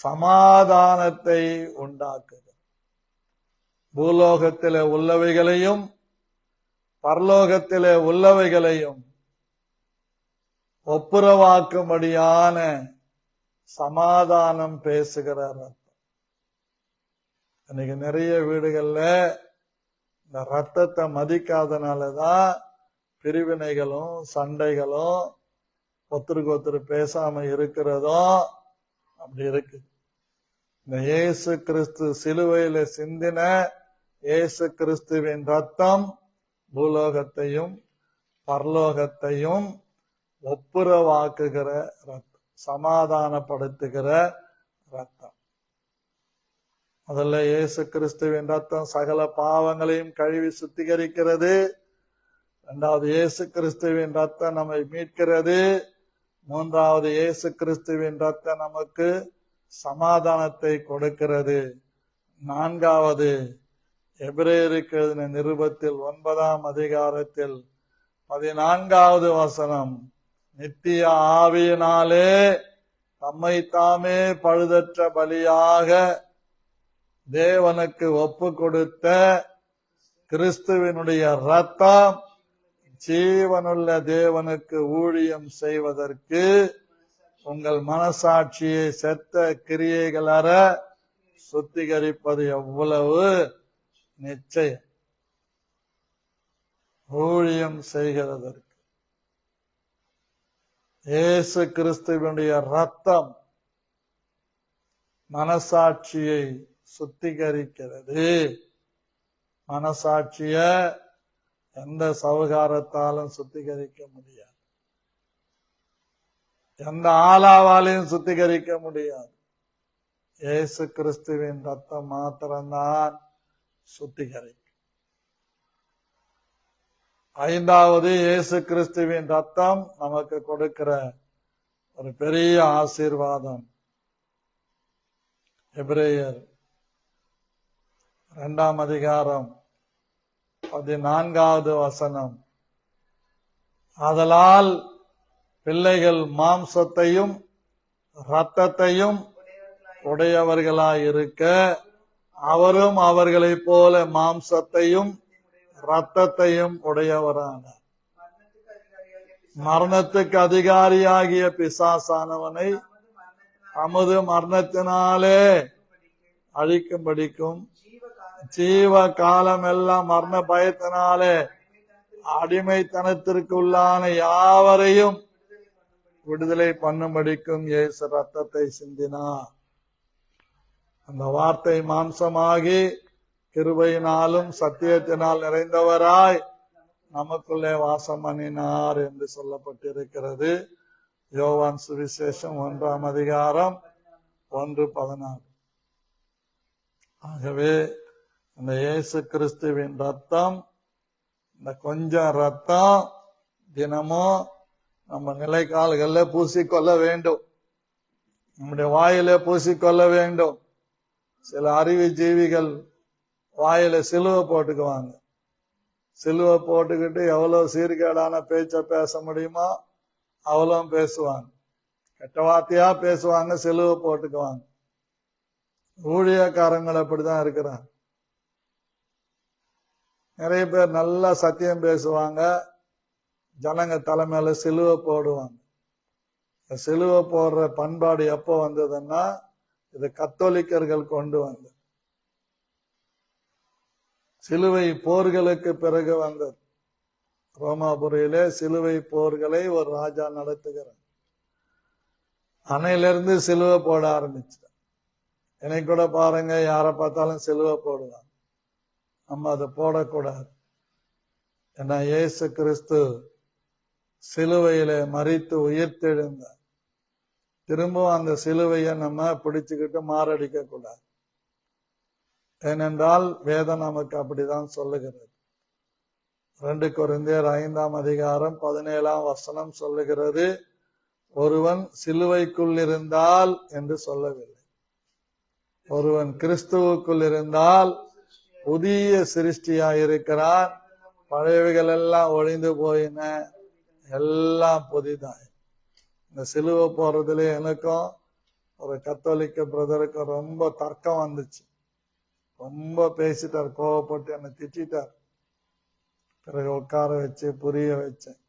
சமாதானத்தை உண்டாக்குது. பூலோகத்திலே உள்ளவைகளையும் பரலோகத்திலே உள்ளவைகளையும் ஒப்புரவாக்கும்படியான சமாதானம் பேசுகிற ரத்தம். இன்னைக்கு நிறைய வீடுகள்ல இந்த ரத்தத்தை மதிக்காதனாலதான் பிரிவினைகளும் சண்டைகளும் ஒருத்தருக்கு ஒருத்தர் பேசாம இருக்கிறதும் அப்படி இருக்கு. இந்த இயேசு கிறிஸ்து சிலுவையில சிந்தின இயேசு கிறிஸ்துவின் ரத்தம் பூலோகத்தையும் பரலோகத்தையும் ஒப்புரவாக்குகிற ரத்தம், சமாதானப்படுத்துகிற ரத்தம். முதல்ல இயேசு கிறிஸ்துவின் ரத்தம் சகல பாவங்களையும் கழுவி சுத்திகரிக்கிறது. இரண்டாவது, இயேசு கிறிஸ்துவின் ரத்தம் நம்மை மீட்கிறது. மூன்றாவது, இயேசு கிறிஸ்துவின் ரத்தம் நமக்கு சமாதானத்தை கொடுக்கிறது. நான்காவது, எபிரேயருக்கு எழுதின நிருபத்தில் 9ஆம் அதிகாரத்தில் 14வது வசனம், நித்திய ஆவியினாலே தம்மை தாமே பழுதற்ற பலியாக தேவனுக்கு ஒப்பு கொடுத்த கிறிஸ்துவினுடைய ரத்தம் ஜீவனுள்ள தேவனுக்கு ஊழியம் செய்வதற்கு உங்கள் மனசாட்சியை செத்த கிரியைகளற சுத்திகரிப்பது எவ்வளவு நிச்சயம். ஊழியம் செய்கிறதற்கு இயேசு கிறிஸ்துவினுடைய ரத்தம் மனசாட்சியை சுத்திகரிக்கிறது. மனசாட்சிய எந்த சவுகாரத்தாலும் சுத்திகரிக்க முடியாது, எந்த ஆளாவாலையும் சுத்திகரிக்க முடியாது. இயேசு கிறிஸ்துவின் ரத்தம் மாத்திரம்தான் சுத்திகரிக்கும். ஐந்தாவது, இயேசு கிறிஸ்துவின் ரத்தம் நமக்கு கொடுக்கிற ஒரு பெரிய ஆசீர்வாதம். எபிரேயர் 2ஆம் அதிகாரம் 14வது வசனம், ஆதலால் பிள்ளைகள் மாம்சத்தையும் இரத்தத்தையும் உடையவர்களாயிருக்க அவரும் அவர்களைப் போல மாம்சத்தையும் இரத்தத்தையும் உடையவரானார். மரணத்துக்கு அதிகாரியாகிய பிசாசானவனை தமது மரணத்தினாலே அழிக்கும்படிக்கும் ஜீவ காலமெல்லாம் மரண பயத்தினாலே அடிமைத்தனத்திற்குள்ளான யாவரையும் விடுதலை பண்ணும்படிக்கும் இயேசு ரத்தத்தை சிந்தினார். அந்த வார்த்தை மாம்சமாகி கிருபையினாலும் சத்தியத்தினால் நிறைந்தவராய் நமக்குள்ளே வாசம் பண்ணினார் என்று சொல்லப்பட்டிருக்கிறது. யோவான் சுவிசேஷம் 1ஆம் அதிகாரம் 1:14. ஆகவே இந்த இயேசு கிறிஸ்துவின் ரத்தம், இந்த கொஞ்சம் ரத்தம் தினமும் நம்ம நிலைக்கால்கள்ல பூசிக்கொள்ள வேண்டும், நம்முடைய வாயில பூசிக்கொள்ள வேண்டும். சில அறிவு ஜீவிகள் வாயில சிலுவை போட்டுக்குவாங்க. சிலுவை போட்டுக்கிட்டு எவ்வளவு சீர்கேடான பேச்ச பேச முடியுமோ அவ்வளவு பேசுவாங்க, கெட்ட வார்த்தையா பேசுவாங்க, சிலுவை போட்டுக்குவாங்க. ஊழியக்காரங்கள் அப்படிதான் இருக்கிறாங்க. நிறைய பேர் நல்லா சத்தியம் பேசுவாங்க, ஜனங்க தலைமையில சிலுவை போடுவாங்க. சிலுவை போடுற பண்பாடு எப்போ வந்ததுன்னா இது கத்தோலிக்கர்கள் கொண்டு வந்தது. சிலுவை போர்களுக்கு பிறகு வந்தது. ரோமாபுரியிலே சிலுவை போர்களை ஒரு ராஜா நடத்துகிறார். அன்னையிலிருந்து சிலுவை போட ஆரம்பிச்சார். என்னை கூட பாருங்க, யாரை பார்த்தாலும் சிலுவை போடுவாங்க. நம்ம அதை போடக்கூடாது. ஏன்னா இயேசு கிறிஸ்து சிலுவையிலே மரித்து உயிர்த்தெழுந்தார். திரும்பவும் அந்த சிலுவையை நம்ம பிடிச்சுக்கிட்டு மாரடிக்க கூடாது. ஏனென்றால் வேதம் நமக்கு அப்படிதான் சொல்லுகிறது. 2 கொரிந்தியர் 5ஆம் அதிகாரம் 17ஆம் வசனம் சொல்லுகிறது, ஒருவன் சிலுவைக்குள் இருந்தால் என்று சொல்லவில்லை. ஒருவன் கிறிஸ்துவுக்குள் இருந்தால் புதிய சிருஷ்டியாயிருக்கிறான், பழையவைகள் எல்லாம் ஒழிந்து போயின, எல்லாம் புதிதாய். இந்த சிலுவை போறதுல எனக்கும் ஒரு கத்தோலிக்க பிரதருக்கும் ரொம்ப தர்க்கம் வந்துச்சு. ரொம்ப பேசிட்டார், கோவப்பட்டு என்னை திட்டார். பிறகு உட்கார வச்சு புரிய வச்சேன்,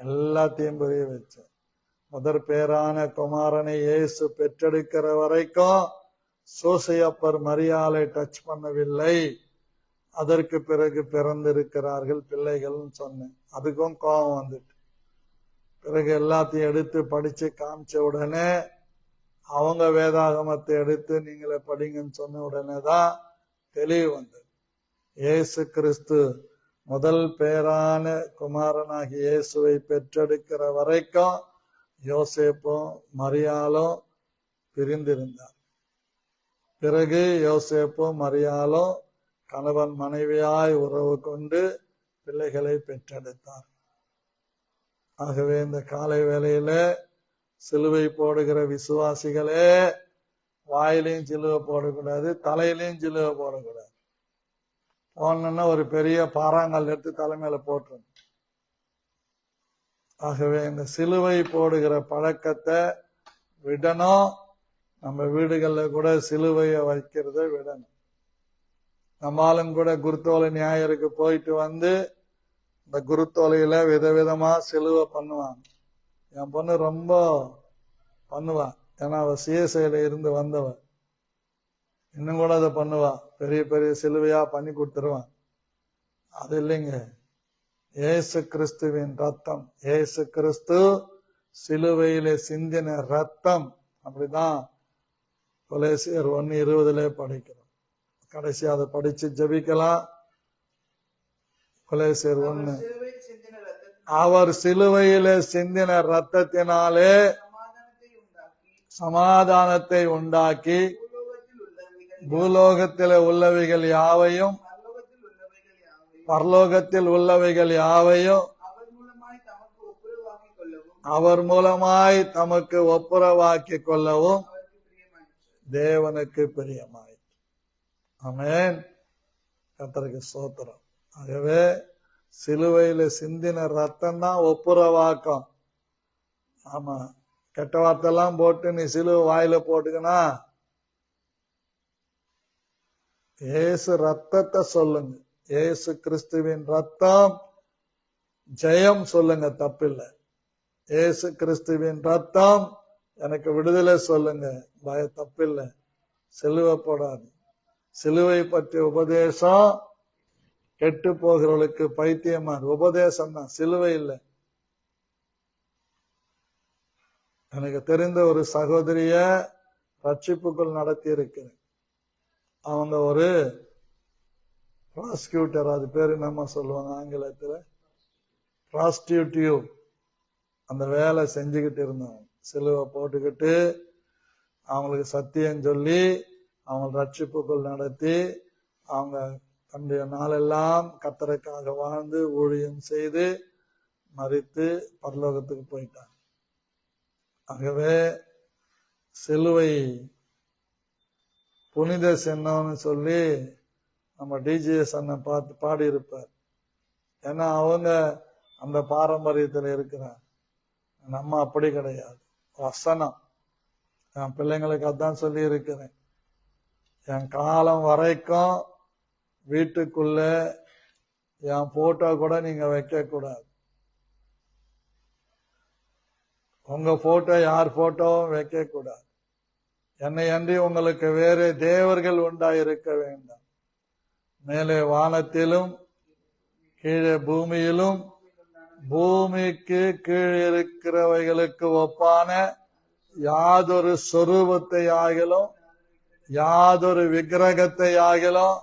எல்லாத்தையும் புரிய வச்சேன். முதற் பேரான குமாரனை இயேசு பெற்றெடுக்கிற வரைக்கும் சூசையப்பர் மரியாதை டச் பண்ணவில்லை. அதற்கு பிறகு பிறந்திருக்கிறார்கள் பிள்ளைகள் சொன்னேன். அதுக்கும் கோபம் வந்துட்டு, பிறகு எல்லாத்தையும் எடுத்து படிச்சு காமிச்ச உடனே அவங்க வேதாகமத்தை எடுத்து நீங்களே படிங்கன்னு சொன்ன உடனே தான் தெளிவு வந்தது. இயேசு கிறிஸ்து முதல் பேரான குமாரனாகி இயேசுவை பெற்றெடுக்கிற வரைக்கும் யோசேப்பும் மரியாளும் பிரிந்திருந்தார். பிறகு யோசேப்பும் மரியாளும் கணவன் மனைவியாய் உறவு கொண்டு பிள்ளைகளை பெற்றெடுத்தார். ஆகவே இந்த காலை வேளையில சிலுவை போடுகிற விசுவாசிகளே, வாயிலையும் சிலுவை போடக்கூடாது, தலையிலையும் சிலுவை போடக்கூடாது. போனோம்னா ஒரு பெரிய பாறாங்கல் எடுத்து தலைமையில போட்டுரும். ஆகவே இந்த சிலுவை போடுகிற பழக்கத்தை விடணும். நம்ம வீடுகள்ல கூட சிலுவையை வைக்கிறத விடணும். நம்மளும் கூட குருத்தோலை ஞாயிறுக்கு போயிட்டு வந்து இந்த குருத்தோலையில விதவிதமா சிலுவை பண்ணுவாங்க. என் பொண்ணு ரொம்ப பண்ணுவான். ஏன்னா அவ சிஎஸ்ஐல இருந்து வந்தவ. இன்னும் கூட அதை பண்ணுவா. பெரிய பெரிய சிலுவையா பண்ணி கொடுத்துருவான். அது இல்லைங்க, இயேசு கிறிஸ்துவின் ரத்தம். இயேசு கிறிஸ்து சிலுவையில சிந்தின ரத்தம். அப்படிதான் கொலேசியர் 1:20 படிக்கிறோம். கடைசி அதை படிச்சு ஜெபிக்கலாம். கொலேசியர் 1. அவர் சிலுவையில சிந்தின ரத்தத்தினாலே சமாதானத்தை உண்டாக்கி பூலோகத்தில் உள்ளவைகள் யாவையும் பரலோகத்தில் உள்ளவைகள் யாவையும் அவர் மூலமாய் தமக்கு ஒப்புரவாக்கி கொள்ளவும் தேவனுக்கு பிரியமாய். ஆமென். கர்த்தருக்கு ஸ்தோத்திரம். ஆகவே சிலுவையில சிந்தின ரத்தம் தான் ஒப்புரவாக்கம். ஆமா, கெட்ட வார்த்தையெல்லாம் போட்டு நீ சிலுவை வாயில போட்டுக்கனா, இயேசு ரத்தத்தை சொல்லுங்க. இயேசு கிறிஸ்துவின் ரத்தம் ஜெயம் சொல்லுங்க, தப்பில்லை. இயேசு கிறிஸ்துவின் ரத்தம் எனக்கு விடுதலை சொல்லுங்க, தப்பில்லை. சிலுவை போடாது. சிலுவை பற்றிய உபதேசம் கெட்டு போகிறவர்களுக்கு பைத்தியமா உபதேசம் தான், சிலுவை இல்லை. எனக்கு தெரிந்த ஒரு சகோதரிய ரட்சிப்புக்குள் நடத்தி இருக்கிறேன். அவங்க ஒரு ப்ராஸ்கியூட்டர், அது பேரு நம்ம சொல்லுவாங்க ஆங்கிலத்துல, ப்ராஸ்டியூட்டிவ், அந்த வேலை செஞ்சுக்கிட்டு இருந்தாங்க. சிலுவை போட்டுக்கிட்டு அவங்களுக்கு சத்தியம் சொல்லி அவங்க ரட்சிப்புக்குள் நடத்தி அவங்க தன்னுடைய நாளெல்லாம் கர்த்தருக்காக வாழ்ந்து ஊழியம் செய்து மரித்து பரலோகத்துக்கு போயிட்டாங்க. ஆகவே சிலுவை புனித சின்னம்னு சொல்லி நம்ம டிஜிஎஸ் அண்ணன் பார்த்து பாடி இருப்பார். ஏன்னா அவங்க அந்த பாரம்பரியத்தில் இருக்கிறார். நம்ம அப்படி கிடையாது. வசனம் என் பிள்ளைங்களுக்கு அதான் சொல்லி இருக்கிறேன். என் காலம் வரைக்கும் வீட்டுக்குள்ள என் போட்டோ கூட நீங்க வைக்க கூடாது. உங்க போட்டோ யார் போட்டோவும் வைக்க கூடாது. என்னை அன்றி உங்களுக்கு வேறு தேவர்கள் உண்டாயிருக்க வேண்டாம். மேலே வானத்திலும் கீழே பூமியிலும் பூமிக்கு கீழ் இருக்கிறவைகளுக்கு ஒப்பான யாதொரு சொரூபத்தை ஆகிலும் யாதொரு விக்கிரகத்தை ஆகிலும்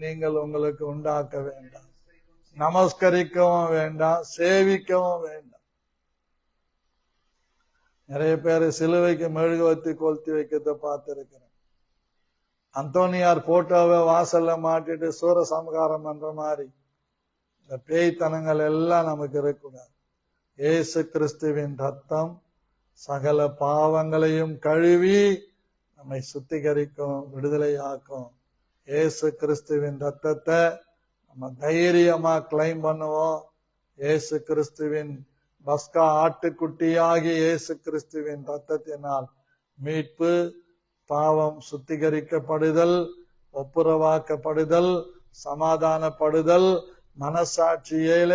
நீங்கள் உங்களுக்கு உண்டாக்க வேண்டாம். நமஸ்கரிக்கவும் வேண்டாம், சேவிக்கவும் வேண்டாம். நிறைய பேர் சிலுவைக்கு மெழுகுவத்தி கொளுத்தி வைக்கிறத பார்த்திருக்கிறேன். அந்தோனியார் போட்டோவை வாசல்ல மாட்டிட்டு சூர சம்காரம் பண்ற மாதிரி இந்த பேய்த்தனங்கள் எல்லாம் நமக்கு இருக்கக்கூடாது. இயேசு கிறிஸ்துவின் ரத்தம் சகல பாவங்களையும் கழுவி நம்மை சுத்திகரிக்கும், விடுதலையாக்கும். இயேசு கிறிஸ்துவின் ரத்தத்தை நம்ம தைரியமா கிளைம் பண்ணுவோம். இயேசு கிறிஸ்துவின் பஸ்கா ஆட்டுக்குட்டியாகி இயேசு கிறிஸ்துவின் ரத்தத்தினால் மீட்பு, பாவம் சுத்திகரிக்கப்படுதல், ஒப்புரவாக்கப்படுதல், சமாதானப்படுதல், மனசாட்சியில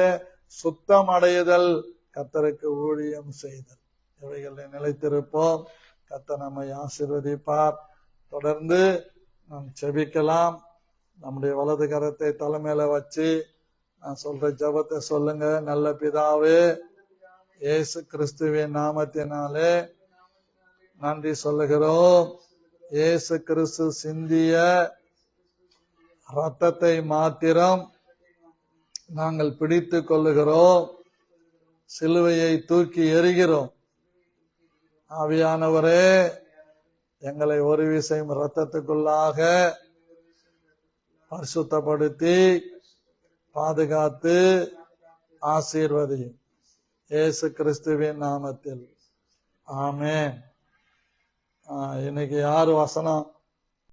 சுத்தம் அடையுதல், கர்த்தருக்கு ஊழியம் செய்தல், இவைகளை நிலைத்திருப்போம். கர்த்தர் நம்மை ஆசீர்வதிப்பார். தொடர்ந்து நாம் செபிக்கலாம். நம்முடைய வலது கரத்தை தலைமையில வச்சு நான் சொல்ற ஜெபத்தை சொல்லுங்க. நல்ல பிதாவே, இயேசு கிறிஸ்துவின் நாமத்தினாலே நன்றி சொல்லுகிறோம். இயேசு கிறிஸ்து சிந்திய இரத்தத்தை மாத்திரம் நாங்கள் பிடித்துக் கொள்ளுகிறோம். சிலுவையை தூக்கி எறிகிறோம். ஆவியானவரே, எங்களை ஒரு விசையும் இரத்தத்துக்குள்ளாக பரிசுத்தப்படுத்தி பாதுகாத்து ஆசீர்வதியும். இயேசு கிறிஸ்துவின் நாமத்தில் ஆமென். இன்னைக்கு யாரு வசனம்